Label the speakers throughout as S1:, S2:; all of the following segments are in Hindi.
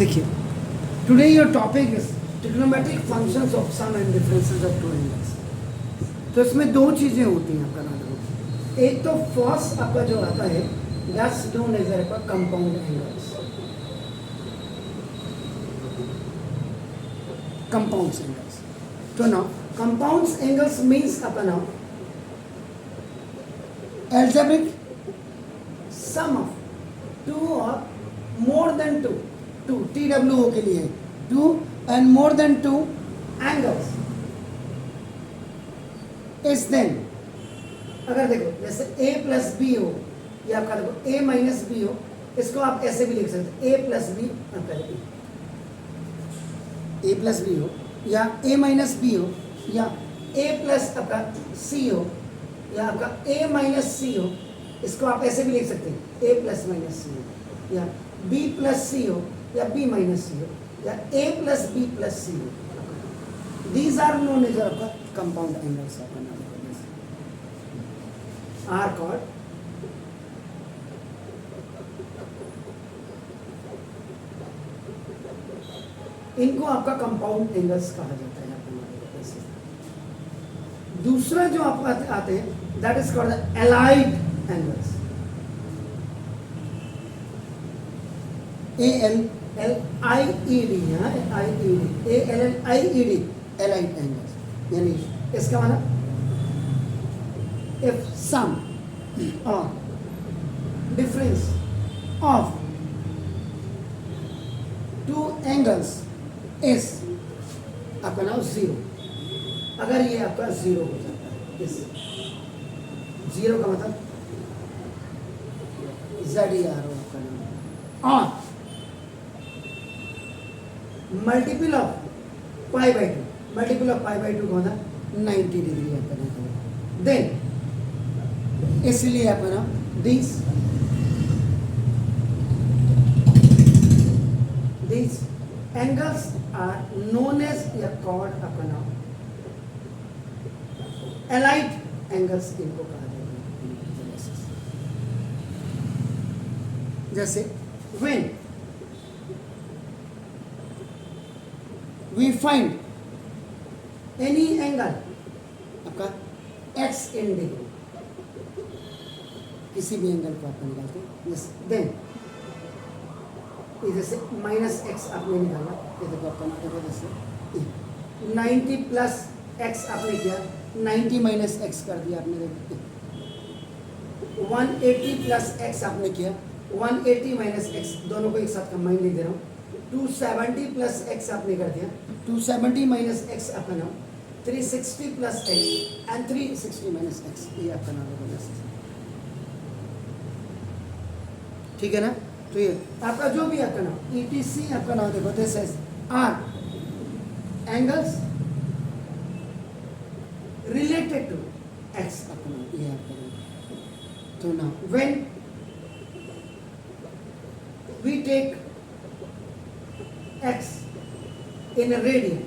S1: देखिए, today your topic is trigonometric functions of sum and differences of two angles. तो इसमें दो चीज़ें होती हैं आपका नाम। एक तो फर्स्ट आपका जो आता है दैट्स नोन एज आपका कंपाउंड एंगल्स, कंपाउंड एंगल्स। तो नाउ कंपाउंड एंगल्स मीन्स आपका नाम algebraic sum of two or more than two TWO के लिए two and more than two angles is then, अगर देखो जैसे a प्लस बी हो या आपका देखो a माइनस बी हो, इसको आप ऐसे भी लिख सकते हैं a प्लस बी आपका a प्लस बी हो या a माइनस बी हो या a प्लस आपका c हो या आपका a माइनस सी हो, इसको आप ऐसे भी लिख सकते हैं a प्लस माइनस सी हो या b प्लस सी हो या b माइनस सी हो या a प्लस b प्लस सी हो। दीज आर नोन एज आपका कंपाउंड एंगल्स आर कॉल्ड इनको आपका कंपाउंड एंगल्स कहा जाता है। दूसरा जो आप आते हैं that is called the allied angles, ALLIED, allied angles. यानी इसका मतलब इफ सम और difference of two angles is आपका नाम जीरो, अगर ये आपका जीरो हो जाता है, इस जीरो का मतलब ZER हो आपका नाम, और multiple of pi by two, multiple of pi by two का मतलब 90 डिग्री आपका नाम, देन इसलिए आपका नाम these angles are known as या called आपका नाम एलाइड एंगल्स इनको कहा जाता है। जैसे when we find any angle आपका x in degree, किसी भी एंगल को आप निकालते हैं, yes, then जैसे माइनस एक्स आपने निकाला, ये देखो आपका जैसे 90 प्लस एक्स आपने किया, 90 माइनस एक्स कर दिया आपने, 180 प्लस एक्स आपने किया, 180 माइनस एक्स, दोनों को एक साथ कंबाइन लिख दे रहा हूँ, 270 प्लस एक्स आपने कर दिया, 270 माइनस एक्स आपका नाम, 360 plus x and 360 minus x, ये आपका नाम होगा। ठीक है ना? तो ये आपका जो भी आपका नाम ETC आपका नाम देखो, this is our angles related to x आपका नाम, ये आपका नाम। तो now when we take x in a radian,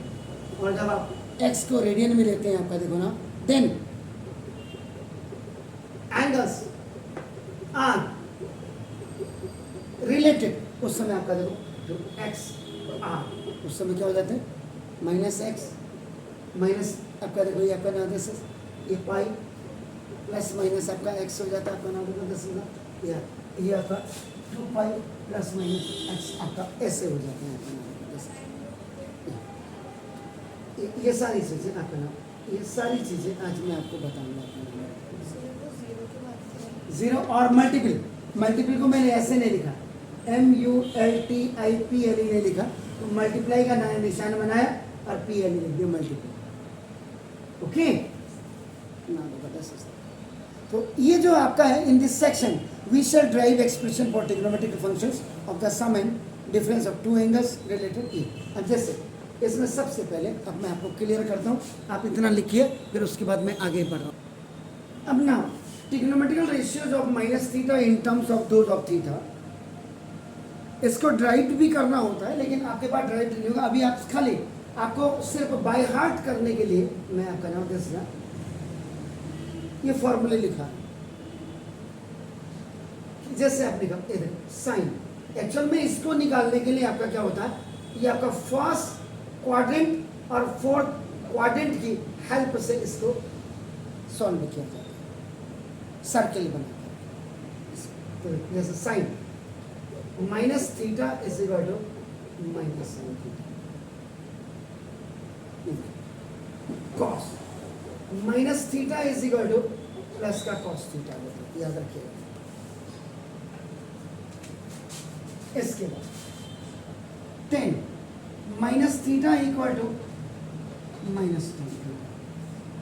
S1: और जब आप x को रेडियन में लेते हैं आपका देखो ना, then angles are related, उस समय आपका देखो जो x r उस समय क्या हो जाते हैं माइनस एक्स माइनस आपका देखो, ये आपका नाम दिस ये पाई प्लस माइनस आपका एक्स हो जाता है, आपका नाम देखो दिस या ये आपका 2 पाई प्लस माइनस एक्स आपका ऐसे हो जाते हैं, आपका नाम ये सारी चीज़ें आपका नाम, ये सारी चीज़ें आज मैं आपको बताऊंगा। जीरो और मल्टीपल, मल्टीपल को मैंने ऐसे नहीं लिखा, MULTIPLE नहीं लिखा, तो मल्टीप्लाई का निशान बनाया और PLE लिख दिया, मल्टीपल। ओके, तो ये जो आपका है in this section we shall derive expression for trigonometric functions of the sum and difference of two angles related ई। अब जैसे इसमें सबसे पहले अब मैं आपको क्लियर करता हूँ, आप इतना लिखिए, फिर उसके बाद मैं आगे बढ़ रहा हूँ। अब ना trigonometrical ratios of minus theta in terms of those of theta, इसको ड्राइव भी करना होता है, लेकिन आपके पास ड्राइव नहीं होगा। अभी आप खाली आपको सिर्फ बाय हार्ट करने के लिए मैं आपका नाम दे ये फॉर्मूले लिखा, जैसे आप लिखा इधर साइन एक्चुअल में इसको निकालने के लिए आपका क्या होता है, ये आपका फर्स्ट क्वाड्रेंट और फोर्थ क्वाड्रेंट की हेल्प से इसको सॉल्व किया जाता है सर्किल बनाकर। तो जैसे sine minus theta is equal to minus sine theta, cos minus theta is equal to plus का कॉस थीटा होता है, याद रखिएगा। इसके बाद 10 minus theta equal to minus 10,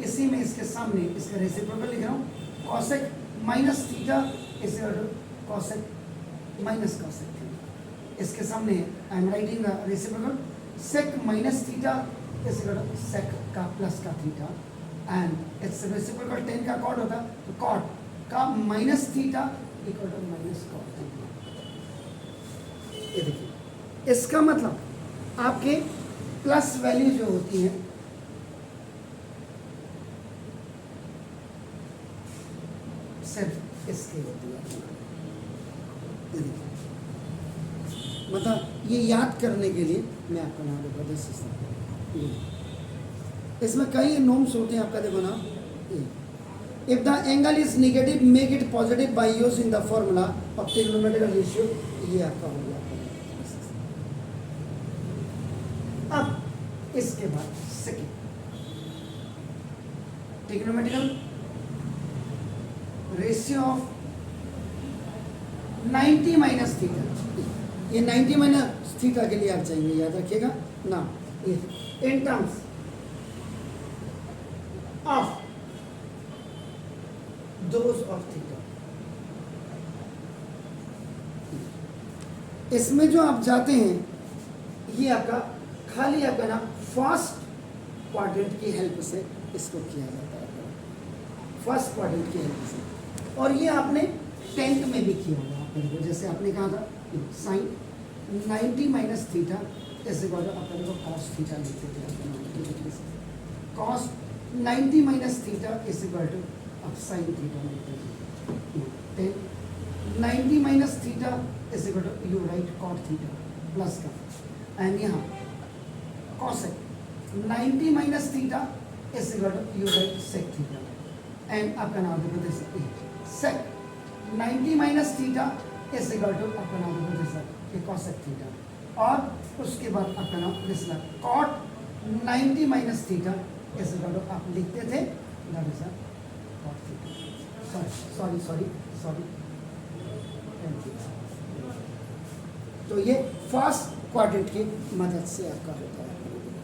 S1: इसी में इसके सामने इसका रेसिप्रोकल लिख रहा हूँ, cosec minus theta is equal to cosec minus cosec theta. इसके सामने I am writing the reciprocal, sec minus theta is equal to sec का प्लस का थीटा, एंड इट्स रेसिप्रोकल 10 का कॉट होता है, तो कॉट का minus theta equal to minus cot theta. ये देखिए, इसका मतलब आपके प्लस वैल्यू जो होती है सिर्फ इसकी होती है। ये देखिए, मतलब ये याद करने के लिए मैं आपको नाम देता हूँ सिस्टम, इसमें कई नोम्स होते हैं आपका, देखो ना, if the angle is negative make it positive by using the formula of trigonometrical ratio, ये आपका हो गया। अब इसके बाद second trigonometrical ratio of 90 minus theta, ये 90 माइनस थीटा के लिए आप चाहिए, याद रखिएगा ना, in terms of those of theta. इसमें जो आप जाते हैं, ये आपका खाली आपका ना फर्स्ट क्वाड्रेंट की हेल्प से इसको किया जाता है, फर्स्ट क्वाड्रेंट की हेल्प से। और ये आपने 10th में भी किया होगा आपको, जैसे आपने कहा था sine 90 minus theta is equal to अपने को कॉस थीटा लिखते थे, cos 90 minus theta is equal to अब साइन थीटा लिखते थे, 90 minus theta is equal to you write cot theta plus का, एंड यहाँ cosec 90 minus theta is equal to u by sec theta, and आपका नाम देखो जैसे sec 90 minus theta is equal to आपका नाम देखो जैसे cosec theta, और उसके बाद आपका नाम जैसा cot 90 minus theta is equal to आप लिखते थे that is cot theta, sorry तो ये फर्स्ट क्वाड्रेंट की मदद से आपका होता है।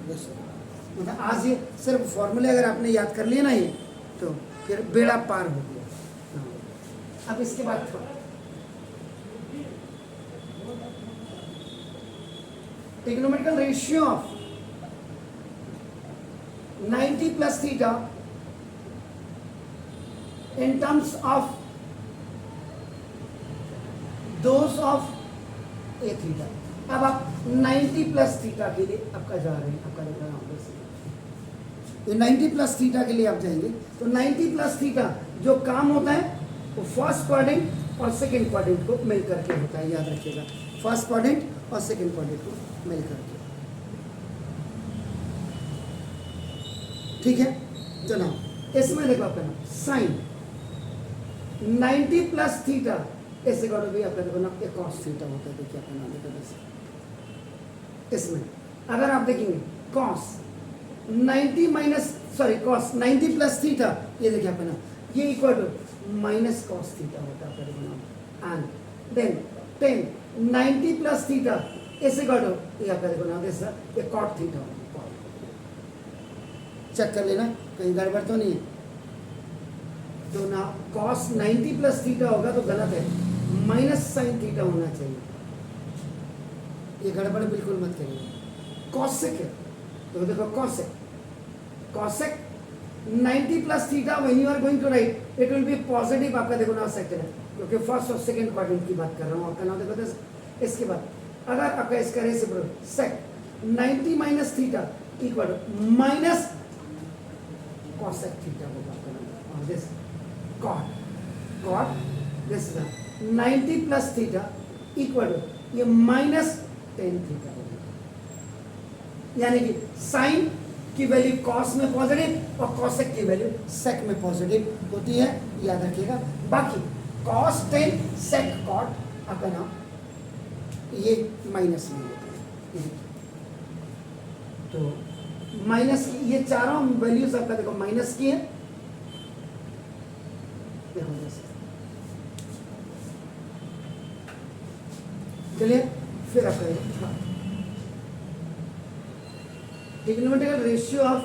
S1: मतलब आज ये सिर्फ फॉर्मूले अगर आपने याद कर लिया ना, ये तो फिर बेड़ा पार हो गया। अब इसके बाद trigonometrical ratio of 90 plus theta in terms of those of A theta. अब आप 90 प्लस थीटा के लिए आपका जा रहे हैं, आपका लिख रहा हूँ 90 प्लस थीटा के लिए आप जाएंगे, तो 90 प्लस थीटा जो काम होता है वो फर्स्ट क्वाड्रेंट और सेकंड क्वाड्रेंट को मिल करके होता है, याद रखिएगा, फर्स्ट क्वाड्रेंट और सेकंड क्वाड्रेंट को मिल करके, ठीक है। चलो इसमें देखो आपका साइन 90 प्लस थीटा ऐसे करो भी आपका देखो ना कॉस थीटा होता है, देखिए अपना देखो इसमें अगर आप देखेंगे cos 90 minus cos 90 plus theta, ये देखिए अपना ये equal to minus cos theta होता है आपका देखो ना, एंड देन 10 90 प्लस थीटा ऐसे करो ये आपका देखो ना जैसा ये कॉट थीटा होता है, चेक कर लेना कहीं गड़बड़ तो नहीं है। तो ना कॉस 90 प्लस थीटा होगा तो गलत है, माइनस साइन थीटा होना चाहिए, ये गड़बड़ बिल्कुल मत करिए। कॉसेक है तो देखो cosec 90 plus theta when you are going to write it will be positive, आपका देखो ना सेक्टर है क्योंकि फर्स्ट और सेकंड क्वाड्रेंट की बात कर रहा हूँ, आपका नाम देखो। इसके बाद अगर आपका इसका reciprocal sec 90 minus theta equal minus cosec theta होगा आपका नाम, और this cot this 90 plus theta equal to ये माइनस टेन थीटा हो गया, यानी कि साइन की वैल्यू कॉस में पॉजिटिव और कॉसेक की वैल्यू सेक में पॉजिटिव होती है, याद रखिएगा। बाकी कॉस टेन सेक कॉट आपका नाम ये माइनस में होता है, तो माइनस की ये चारों वैल्यूज आपका देखो माइनस की है, चलिए फिर आपका trigonometrical ratio of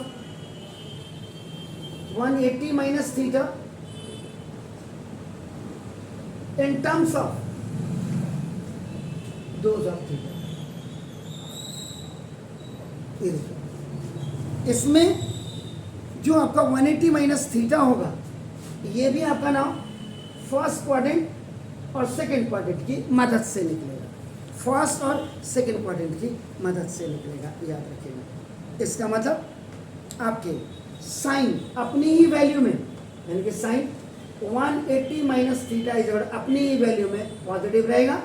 S1: 180 minus theta in terms of those of theta. इसमें जो आपका 180 माइनस थीटा होगा ये भी आपका नाम फर्स्ट क्वाड्रेंट और सेकंड क्वाड्रेंट की मदद से निकलेगा, फर्स्ट और सेकंड क्वाड्रेंट की मदद से निकलेगा, याद रखिएगा। इसका मतलब आपके साइन अपनी ही वैल्यू में, यानी कि साइन 180 माइनस थीटा इज अपनी ही वैल्यू में पॉजिटिव रहेगा,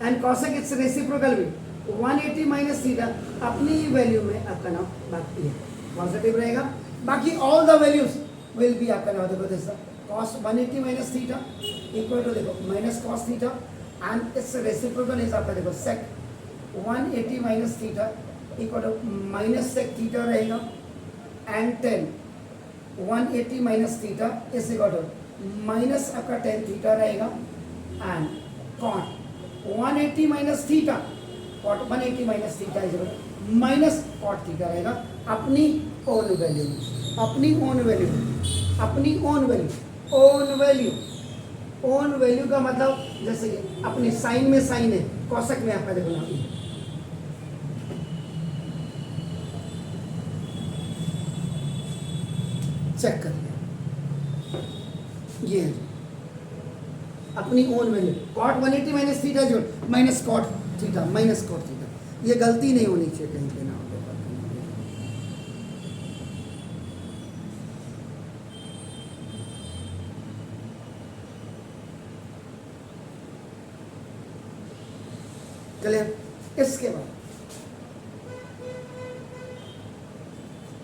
S1: एंड कॉसेक इट्स रेसिप्रोकल भी 180 माइनस थीटा अपनी ही वैल्यू में आपका नाम बाकी है पॉजिटिव रहेगा। बाकी all the values will be आपका नाम देखो जैसा cos 180 minus theta equal to देखो minus cos theta, and it's reciprocal is आपका देखो sec 180 minus theta equal to minus sec theta रहेगा, and 10 180 minus theta is equal to minus आपका 10 थीटा रहेगा, and cot 180 minus theta, cot 180 minus theta is equal to minus cot theta रहेगा अपनी ओन वैल्यू में, अपनी ओन वैल्यू, अपनी own value, own value, own value का मतलब जैसे कि अपनी साइन में साइन है, कॉसेक में आपका देखो ना चेक कर लिया, ये है अपनी own value cot 180 minus theta जो minus cot theta, minus cot theta, ये गलती नहीं होनी चाहिए कहीं पे ना हो। चलिए इसके बाद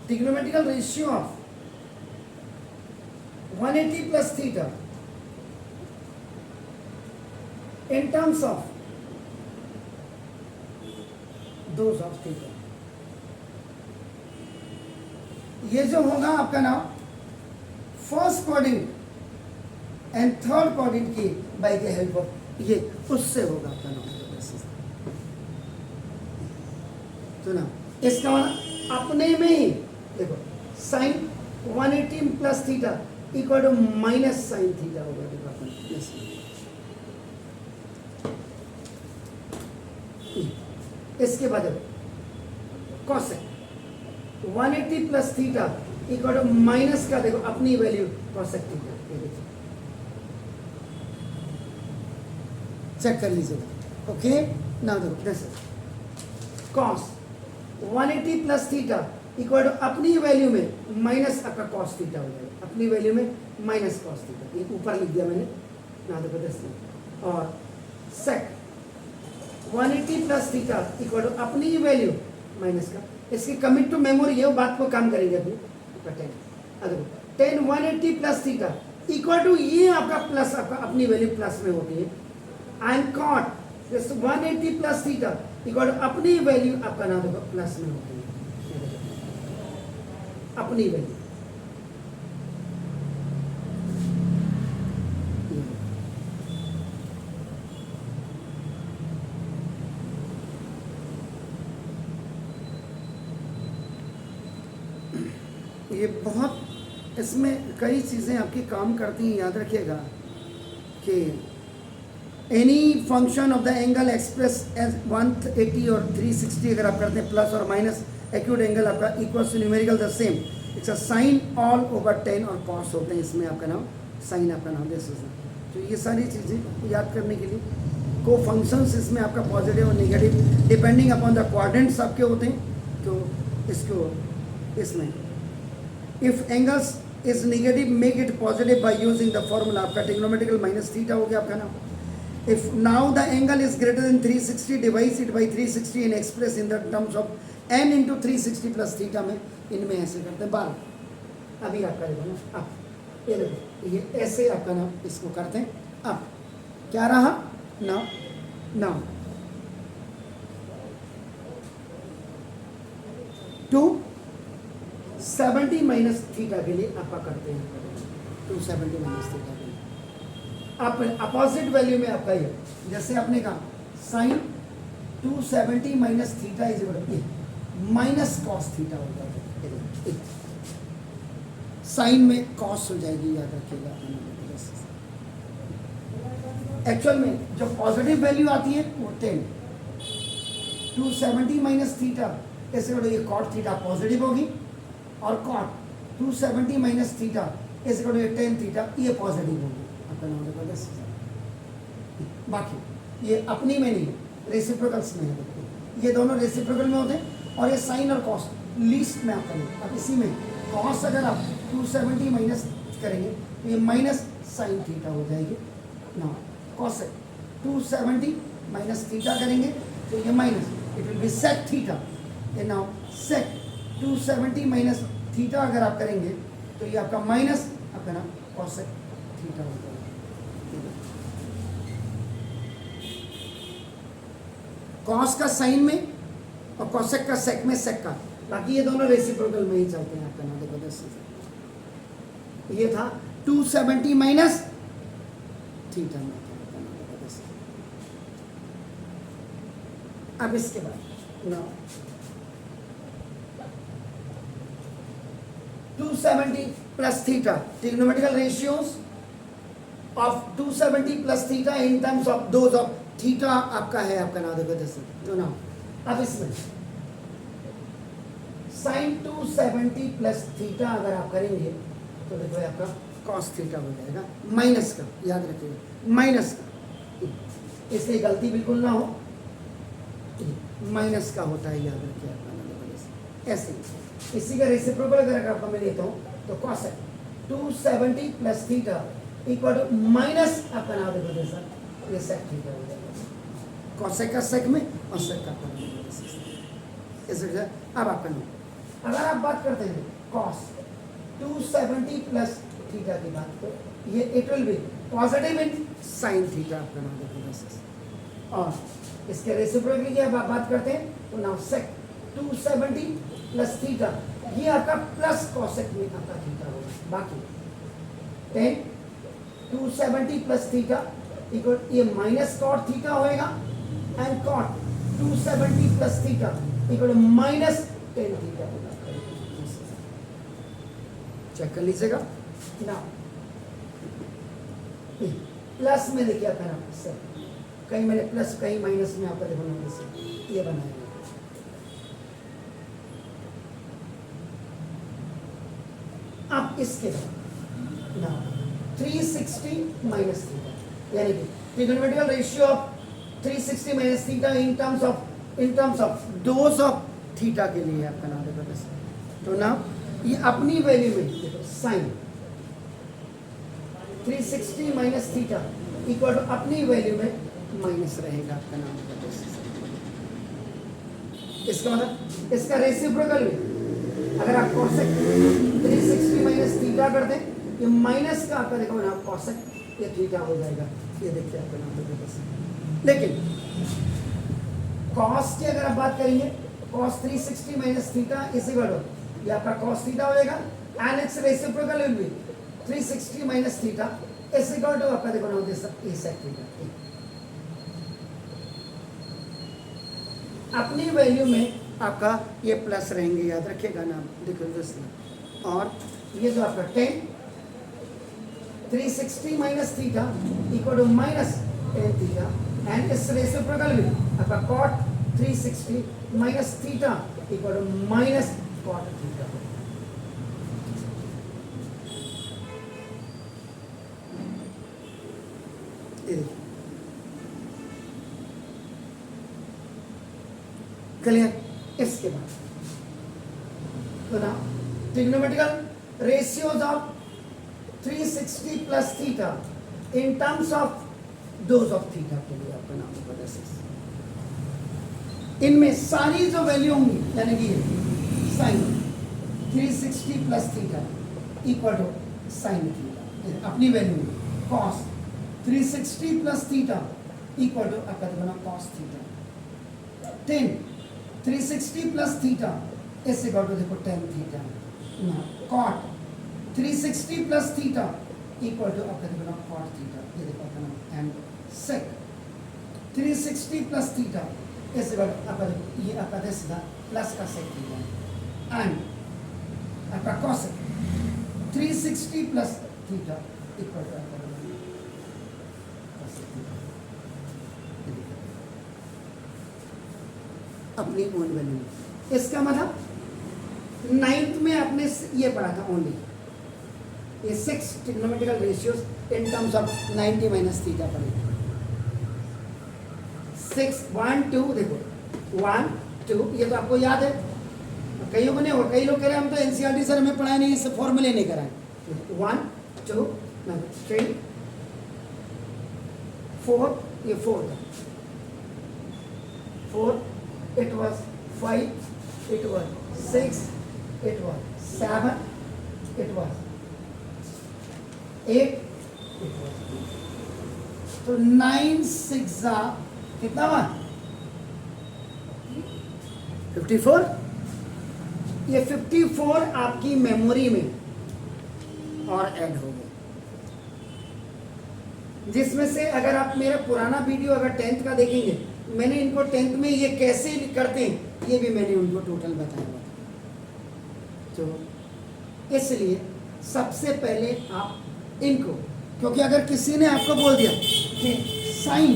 S1: trigonometrical ratio of 180 plus theta in terms of those of theta, ये जो होगा आपका नाम first quadrant and third quadrant की बाय द हेल्प ऑफ ये उससे होगा आपका नाम। तो ना इसका मतलब अपने में ही देखो sine 180 plus theta equal to minus sine theta होगा, देखो अपन इसके बाद cosec 180 plus theta equal to minus का देखो अपनी वैल्यू कॉसेक थीटा, चेक कर लीजिएगा। ओके नाउ देखो this cos 180 plus theta equal to अपनी वैल्यू में माइनस आपका कॉस थीटा हो जाएगा, अपनी वैल्यू में माइनस कॉस थीटा, ये ऊपर लिख दिया मैंने ना देखो दस में, और सेक 180 प्लस थीटा इक्वल टू अपनी ही वैल्यू माइनस का, इसकी कमिट टू मेमोरी है वो बात को काम करेंगे अभी। 10 180 प्लस थीटा इक्वल टू ये आपका प्लस आपका अपनी वैल्यू प्लस में होती है, and cot 180 plus theta equal to अपनी वैल्यू आपका नाम देखो प्लस में होती है, अपनी वैल्यू। ये बहुत इसमें कई चीज़ें आपकी काम करती हैं, याद रखिएगा कि any function of the angle express as 180 और 360 अगर आप करते हैं प्लस और माइनस एक्यूट एंगल आपका equal to numerical the same, it's a sign all over 10 और कॉस होते हैं, इसमें आपका नाम साइन आपका नाम दे सकते हैं। तो ये सारी चीज़ें याद करने के लिए को फंक्शंस इसमें आपका पॉजिटिव और negative depending upon the quadrants आपके होते हैं, तो इसको इसमें if angles is negative make it positive by using the formula, आपका ट्रिग्नोमेट्रिकल माइनस थीटा हो गया आपका नाम, If now the angle is greater than 360, divide it by 360 and express in the terms of n into 360 plus theta में इनमें ऐसे करते हैं 12। अभी आपका देखो ना, अब ये देखो ये ऐसे आपका ना इसको करते हैं। अब क्या रहा नाउ 270 माइनस थीटा के लिए आपका करते हैं 270 माइनस थीटा के लिए आप अपोजिट वैल्यू में आपका ये जैसे आपने कहा sine 270 minus theta is minus cos theta हो जाएगा। साइन में कॉस हो जाएगी, याद रखिएगा। एक्चुअल में जो पॉजिटिव वैल्यू आती है वो 10 270 माइनस थीटा ऐसे ये कॉट थीटा पॉजिटिव होगी और कॉट 270 माइनस थीटा ऐसे ये 10 थीटा ये पॉजिटिव होगी। बाकी ये अपनी में नहीं, रेसिप्रोकल्स में है। ये दोनों रेसिप्रोकल में होते हैं और ये साइन और कॉस लीस्ट में आपका नहीं। अब इसी में कॉस अगर आप 270 माइनस करेंगे तो ये माइनस साइन थीटा हो जाएगी ना। कॉस 270 माइनस थीटा करेंगे तो ये minus it will be sec theta. ये नाउ सेक 270 माइनस थीटा अगर आप करेंगे तो ये आपका माइनस आपका ना कॉसेक थीटा हो जाएगा। कॉस का साइन में और कॉसेक का सेक में सेक का, बाकी ये दोनों रेसिप्रोकल में ही चलते हैं आपका ना। देखो ये था 270 माइनस थीटा में। अब इसके बाद ना 270 plus theta trigonometrical ratios of 270 plus theta in terms of those of theta आपका है आपका ना। देखो जैसे तो ना अब इसमें साइन 270 प्लस थीटा अगर आप करेंगे तो देखो आपका कॉस थीटा हो जाएगा माइनस का, याद रखिएगा माइनस का, इसलिए गलती बिल्कुल ना हो, माइनस का होता है, याद रखिए आपका। ऐसे इसी का रेसिप्रोकल अगर आपको मैं लेता हूँ तो cos 270 plus theta equal to minus आपका ना। देखो जैसा ये सेक थीटा हो जाएगा कॉसेक का सेक में और सेक का इसे। अब आपका नाम अगर आप बात करते हैं कॉस 270 प्लस थीटा की बात तो ये it will be positive in sine theta आपका नाम। देखो और इसके रेसिप्रोकल की अब आप बात करते हैं तो नाउ सेक 270 प्लस थीटा ये आपका प्लस कॉसेक में आपका थीटा होगा। बाकी 10 270 प्लस थीटा इक्वल ये माइनस कॉट थीटा होएगा and cot 270 plus theta equal minus 10 theta होगा। चेक कर लीजिएगा ना। प्लस में देखिए आपका नाम सर कहीं मैंने प्लस कहीं माइनस में आपका देखो ना ये बनाया। अब इसके बाद ना 360 माइनस थीटा यानी कि trigonometrical ratio of 360 minus theta in terms of those of theta के लिए आपका नाम देखो तो ना ये अपनी वैल्यू में देखो sine 360 minus theta equal to अपनी वैल्यू में माइनस रहेगा आपका नाम देखो। इसका मतलब इसका रेसिप्रोकल में अगर आप कॉसेक 360 माइनस थीटा कर दें ये माइनस का आपका देखो ना कॉसेक ये थीटा हो जाएगा। ये देखिए आपका नाम देखो। लेकिन कॉस की अगर आप बात करेंगे cos 360 minus theta is equal to ये आपका कॉस थीटा हो जाएगा and it's reciprocal will be 360 minus theta is equal to आपका देखो ना ये सेक थीटा। अपनी वैल्यू में आपका ये प्लस रहेंगे, याद रखिएगा ना। देखो दोस्तों और ये जो आपका 10 360 minus theta equal to minus 10 theta and इस रेसिप्रोकल में आपका cot 360 minus theta equal to minus cot theta. Clear. इसके बाद तो ना trigonometrical ratios of 360 plus theta in terms of those of theta के लिए आपका नाम होगा दैट्स इट। इनमें सारी जो वैल्यू होंगी यानी कि sine 360 plus theta equal to sine theta, अपनी value cos 360 plus theta equal to आपका देखो cos theta, 10 360 plus theta is equal to देखो ten theta, cot 360 plus theta equal to आपका देखो कॉट थीटा, ये देखो अपना and sec 360 plus theta is equal to आपका ये आपका दे सीधा प्लस का सेक थीटा एंड आपका cosec 360 plus theta equal to आपका अपनी ओन वैल्यू। इसका मतलब 9th में आपने ये पढ़ा था ओनली ये 6 trigonometrical ratios in terms of 90 minus theta पढ़े 6 1 2 देखो 1 2 ये तो आपको याद है, कईयों को नहीं और कई लोग कह रहे हैं हम तो एनसीईआरटी सर हमें पढ़ाए नहीं, इससे फॉर्मूले नहीं कराए। 1 2 3 4 ये 4 था 4 it was 5 it was 6 it was 7 it was 8 it was 2 तो 9 6 कितना हुआ 54। ये 54 आपकी मेमोरी में और ऐड हो गए, जिसमें से अगर आप मेरा पुराना वीडियो अगर 10th का देखेंगे मैंने इनको 10th में ये कैसे करते हैं ये भी मैंने उनको टोटल बताया हुआ था। तो इसलिए सबसे पहले आप इनको, क्योंकि अगर किसी ने आपको बोल दिया कि साइन,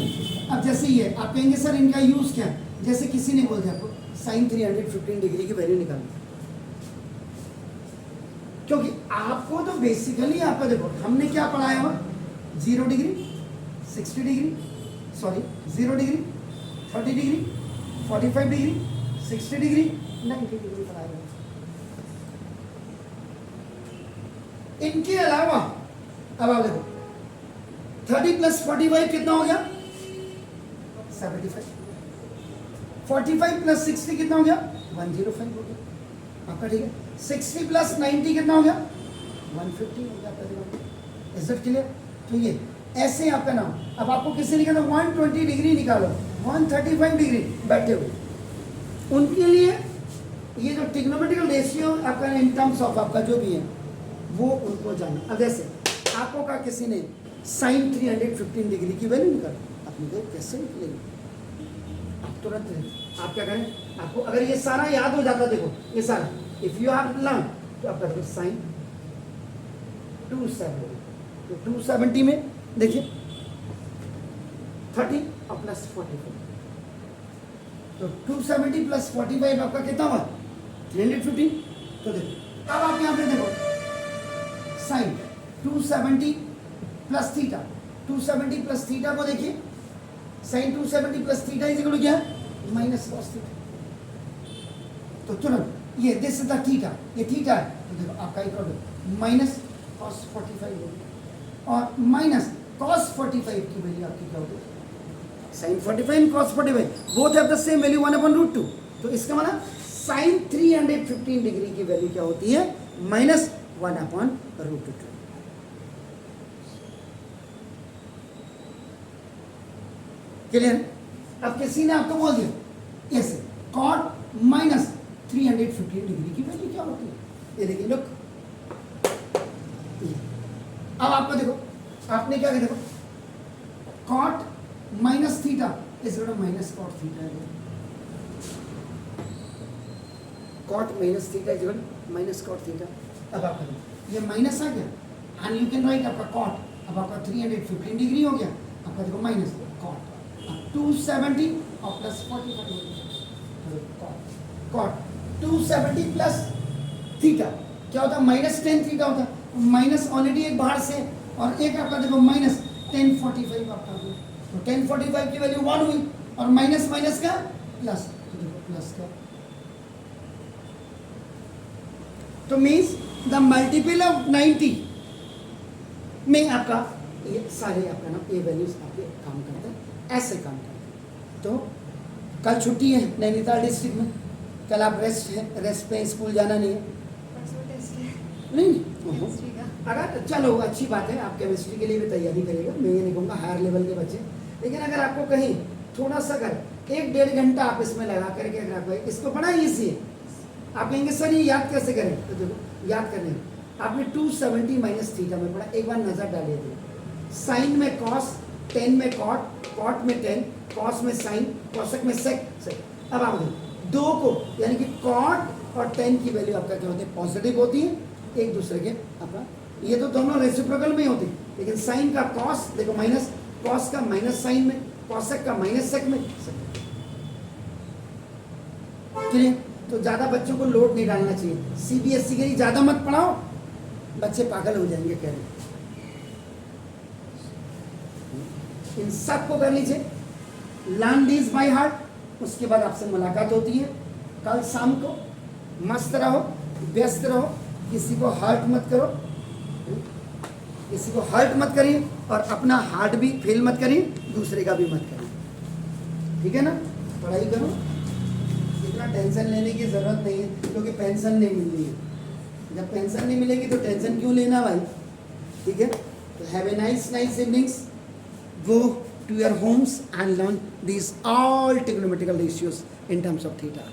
S1: अब जैसे ये आप कहेंगे सर इनका यूज क्या, जैसे किसी ने बोल दिया आपको साइन 315 डिग्री की वैल्यू निकालनी, क्योंकि आपको तो बेसिकली आपका देखो हमने क्या पढ़ाया हुआ 0 degree 60 degree sorry 0 degree 30 degree 45 degree 60 degree 90 degree पढ़ाया हुआ। इनके अलावा अब आप देखो 30 प्लस 45 कितना हो गया 75, 45 प्लस 60 कितना हो गया 105 हो गया आपका, ठीक है। 60 प्लस 90 कितना हो गया 150 हो गया आपका, इज इट क्लियर। तो ये ऐसे आपका नाम, अब आपको किसी ने कहना 120 डिग्री निकालो 135 डिग्री बैठे हुए, उनके लिए ये जो ट्रिग्नोमेट्रिकल रेशियो आपका इन टर्म्स ऑफ आपका जो भी है वो उनको जानना। अब जैसे आपको कहा किसी ने साइन 315 डिग्री की वैल्यू निकाल, आपने कहा कैसे निकलेगी, आप तुरंत आप क्या करें, आपको अगर ये सारा याद हो जाता, देखो ये सारा इफ यू हैव लर्न तो आपका फिर साइन 270 तो 270 में देखिए 30 और प्लस 45 तो 270 प्लस 45 आपका कितना हुआ 315। तो देखो अब आप यहाँ पे देखो sine 270 plus theta, 270 plus theta को देखिए, sine 270 plus theta is equal to क्या माइनस कॉस थीटा। तो तुरंत ये दिस इज द थीटा, ये थीटा है तो देखो आपका इक्वल टू माइनस कॉस 45 होगी और माइनस कॉस 45 की वैल्यू आपकी क्या होगी sine 45 and cos 45 both have the same value 1/√2। तो इसका मतलब साइन 315 डिग्री की वैल्यू क्या होती है माइनस 1/√2। क्लियर। अब किसी ने आपको बोल दिया ऐसे कॉट माइनस 315 डिग्री की वैल्यू क्या होती है, ये देखिए लुक। अब आपको देखो आपने क्या किया, देखो cot minus theta is minus cot theta, cot minus theta is minus cot theta. अब आप करो ये माइनस आ गया एंड यू कैन राइट आपका कॉट, अब आपका 315 डिग्री हो गया, आपका देखो माइनस कॉट 270 और प्लस 45 कॉट 270 प्लस थीटा क्या होता है माइनस 10 थीटा होता है, माइनस ऑलरेडी एक बाहर से और एक आपका देखो माइनस 1045 आपका, तो 1045 की वैल्यू 1 हुई और माइनस माइनस का प्लस, तो देखो प्लस का, तो मीन्स द मल्टीपल ऑफ 90 में आपका ये सारे आपका नाम ये वैल्यूज आपके काम करते हैं, ऐसे काम करते हैं। तो कल छुट्टी है नैनीताल डिस्ट्रिक्ट में, कल आप रेस्ट पे स्कूल जाना नहीं है।
S2: परसों टेस्ट है
S1: नहीं
S2: केमिस्ट्री का।
S1: अगर चलो अच्छी बात है, आप केमिस्ट्री के लिए भी तैयारी करेगा, मैं ये नहीं कहूँगा हायर लेवल के बच्चे, लेकिन अगर आपको कहीं थोड़ा सा अगर 1-1.5 घंटा आप इसमें लगा करके अगर आपको इसको बड़ा ईजी है, आप कहेंगे सर ये याद कैसे करें, तो देखो याद करने में आपने 270 माइनस थीटा में पढ़ा, एक बार नजर डालिए थे। साइन में कॉस, टेन में कॉट, कॉट में टेन, कॉस में साइन, कॉसक में सेक। अब आप देखो दो को यानी कि कॉट और टेन की वैल्यू आपका क्या होती है, पॉजिटिव होती है एक दूसरे के आपका, ये तो दोनों रेसिप्रोकल में ही होती है, लेकिन साइन का कॉस देखो माइनस, कॉस का माइनस साइन में, कॉसक का माइनस सेक में। क्लियर? तो ज़्यादा बच्चों को लोड नहीं डालना चाहिए, सीबीएसई के लिए ज़्यादा मत पढ़ाओ, बच्चे पागल हो जाएंगे कह रहे। इन सब को कर लीजिए, लर्न दिस बाय हार्ट। उसके बाद आपसे मुलाकात होती है कल शाम को। मस्त रहो, व्यस्त रहो, किसी को हर्ट मत करो, किसी को हर्ट मत करिए, और अपना हार्ट भी फेल मत करिए, दूसरे का भी मत करिए, ठीक है ना। पढ़ाई करो, इतना टेंशन लेने की ज़रूरत नहीं है, क्योंकि पेंशन नहीं मिल रही है। जब पेंशन नहीं मिलेगी तो टेंशन क्यों लेना भाई, ठीक है। तो have a nice evenings, go to your homes and learn these all trigonometrical ratios in terms of theta.